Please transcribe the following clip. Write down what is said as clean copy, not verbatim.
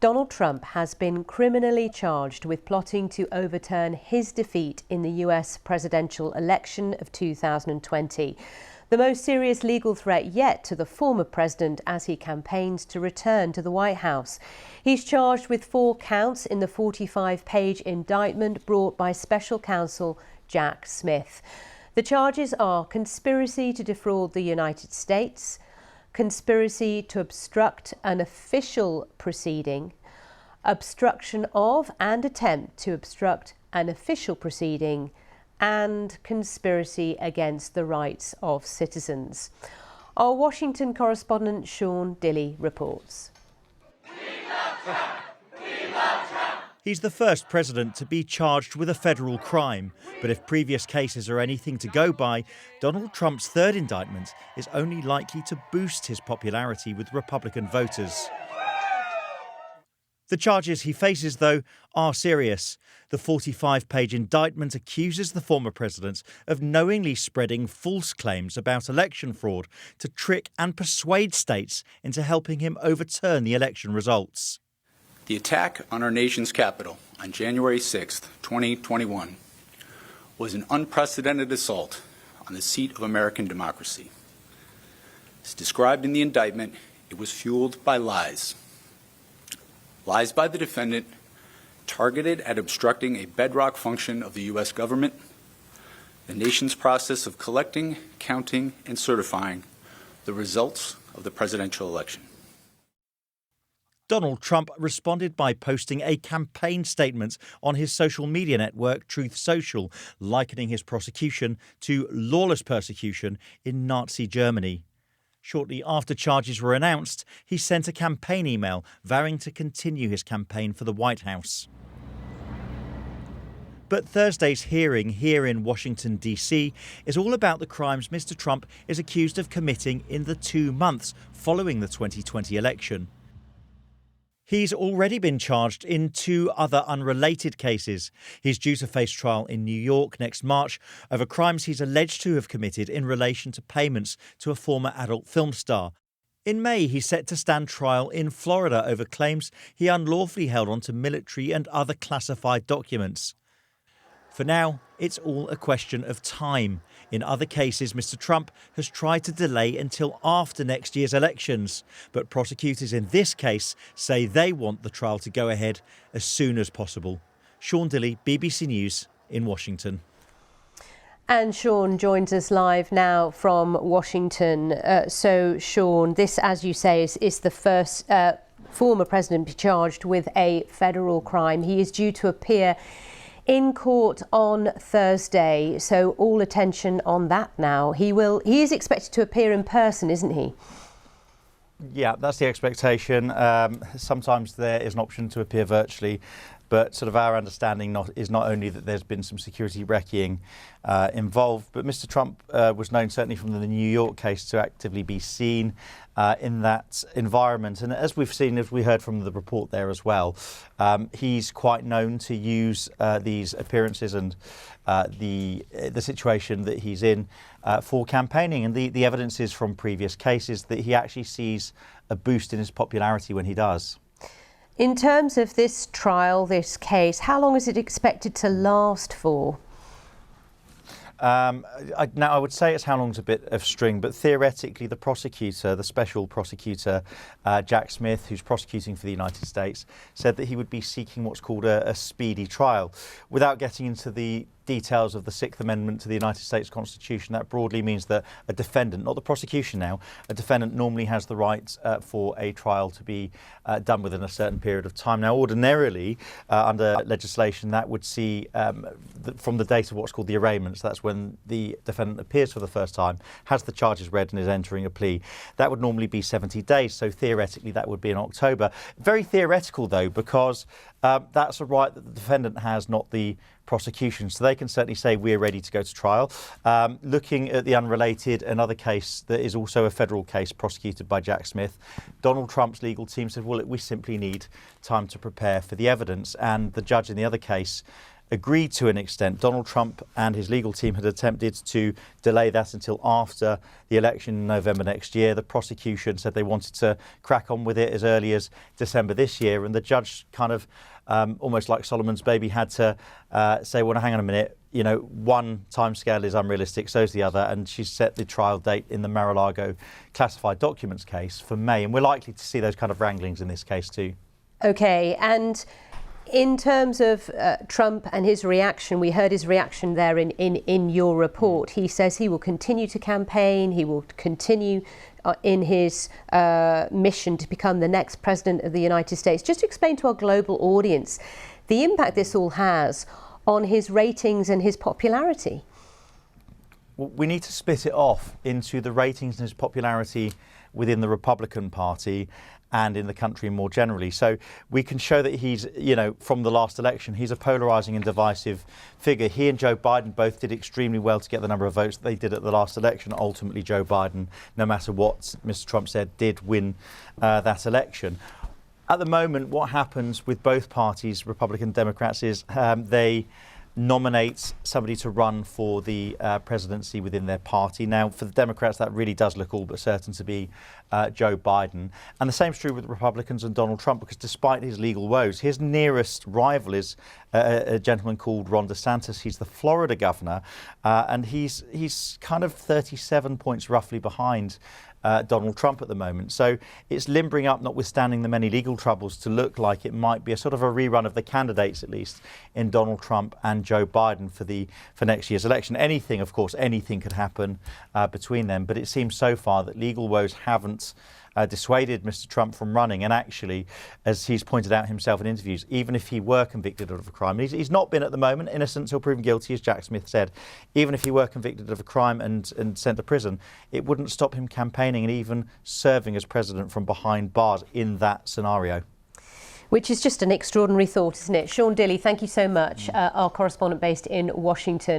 Donald Trump has been criminally charged with plotting to overturn his defeat in the US presidential election of 2020. The most serious legal threat yet to the former president as he campaigns to return to the White House. He's charged with 4 counts in the 45-page indictment brought by special counsel Jack Smith. The charges are conspiracy to defraud the United States, conspiracy to obstruct an official proceeding, obstruction of and attempt to obstruct an official proceeding, and conspiracy against the rights of citizens. Our Washington correspondent Sean Dilley reports. He's the first president to be charged with a federal crime. But if previous cases are anything to go by, Donald Trump's third indictment is only likely to boost his popularity with Republican voters. The charges he faces, though, are serious. The 45-page indictment accuses the former president of knowingly spreading false claims about election fraud to trick and persuade states into helping him overturn the election results. The attack on our nation's capital on January 6, 2021, was an unprecedented assault on the seat of American democracy. As described in the indictment, it was fueled by lies. Lies by the defendant targeted at obstructing a bedrock function of the U.S. government, the nation's process of collecting, counting, and certifying the results of the presidential election. Donald Trump responded by posting a campaign statement on his social media network, Truth Social, likening his prosecution to lawless persecution in Nazi Germany. Shortly after charges were announced, he sent a campaign email vowing to continue his campaign for the White House. But Thursday's hearing here in Washington, D.C. is all about the crimes Mr. Trump is accused of committing in the 2 months following the 2020 election. He's already been charged in 2 other unrelated cases. He's due to face trial in New York next March over crimes he's alleged to have committed in relation to payments to a former adult film star. In May, he's set to stand trial in Florida over claims he unlawfully held onto military and other classified documents. For now, it's all a question of time. In other cases, Mr. Trump has tried to delay until after next year's elections. But prosecutors in this case say they want the trial to go ahead as soon as possible. Sean Dilley, BBC News in Washington. And Sean joins us live now from Washington. So, Sean, this, as you say, is the first former president charged with a federal crime. He is due to appear in court on Thursday, so all attention on that now. He is expected to appear in person, isn't he? Yeah, that's the expectation. Sometimes there is an option to appear virtually, but sort of our understanding is not only that there's been some security wrecking involved, but Mr. Trump was known certainly from the New York case to actively be seen in that environment. And as we've seen, as we heard from the report there as well, he's quite known to use these appearances and the situation that he's in for campaigning. And the evidence is from previous cases that he actually sees a boost in his popularity when he does. In terms of this trial, this case, how long is it expected to last for? Now, I would say it's how long's a bit of string, but theoretically the prosecutor, the special prosecutor, Jack Smith, who's prosecuting for the United States, said that he would be seeking what's called a speedy trial. Without getting into the details of the Sixth Amendment to the United States Constitution, that broadly means that a defendant, not the prosecution now, a defendant normally has the right for a trial to be done within a certain period of time. Now, ordinarily, under legislation, that would see from the date of what's called the arraignment, so that's when the defendant appears for the first time, has the charges read and is entering a plea. That would normally be 70 days, so theoretically that would be in October. Very theoretical, though, because that's a right that the defendant has, not the prosecution. So they can certainly say we're ready to go to trial. Looking at the unrelated, another case that is also a federal case prosecuted by Jack Smith, Donald Trump's legal team said, well, we simply need time to prepare for the evidence. And the judge in the other case agreed to an extent. Donald Trump and his legal team had attempted to delay that until after the election in November next year. The prosecution said they wanted to crack on with it as early as December this year, and the judge kind of almost like Solomon's baby had to say, well, hang on a minute, you know, one timescale is unrealistic, so is the other, and she set the trial date in the Mar-a-Lago classified documents case for May, and we're likely to see those kind of wranglings in this case too. Okay, and in terms of Trump and his reaction, we heard his reaction there in your report. He says he will continue to campaign, he will continue in his mission to become the next president of the United States. Just to explain to our global audience the impact this all has on his ratings and his popularity. Well, we need to split it off into the ratings and his popularity within the Republican Party and in the country more generally. So we can show that he's, you know, from the last election, he's a polarising and divisive figure. He and Joe Biden both did extremely well to get the number of votes that they did at the last election. Ultimately, Joe Biden, no matter what Mr. Trump said, did win that election. At the moment, what happens with both parties, Republican and Democrats, is they nominate somebody to run for the presidency within their party. Now, for the Democrats, that really does look all but certain to be Joe Biden. And the same is true with Republicans and Donald Trump, because despite his legal woes, his nearest rival is a gentleman called Ron DeSantis. He's the Florida governor, and he's kind of 37 points roughly behind Donald Trump at the moment. So it's limbering up, notwithstanding the many legal troubles, to look like it might be a sort of a rerun of the candidates, at least, in Donald Trump and Joe Biden for next year's election. Anything, of course, anything could happen between them. But it seems so far that legal woes haven't dissuaded Mr. Trump from running. And actually, as he's pointed out himself in interviews, even if he were convicted of a crime, he's not been at the moment, innocent until proven guilty, as Jack Smith said, even if he were convicted of a crime and sent to prison, it wouldn't stop him campaigning and even serving as president from behind bars in that scenario. Which is just an extraordinary thought, isn't it? Sean Dilley, thank you so much, our correspondent based in Washington.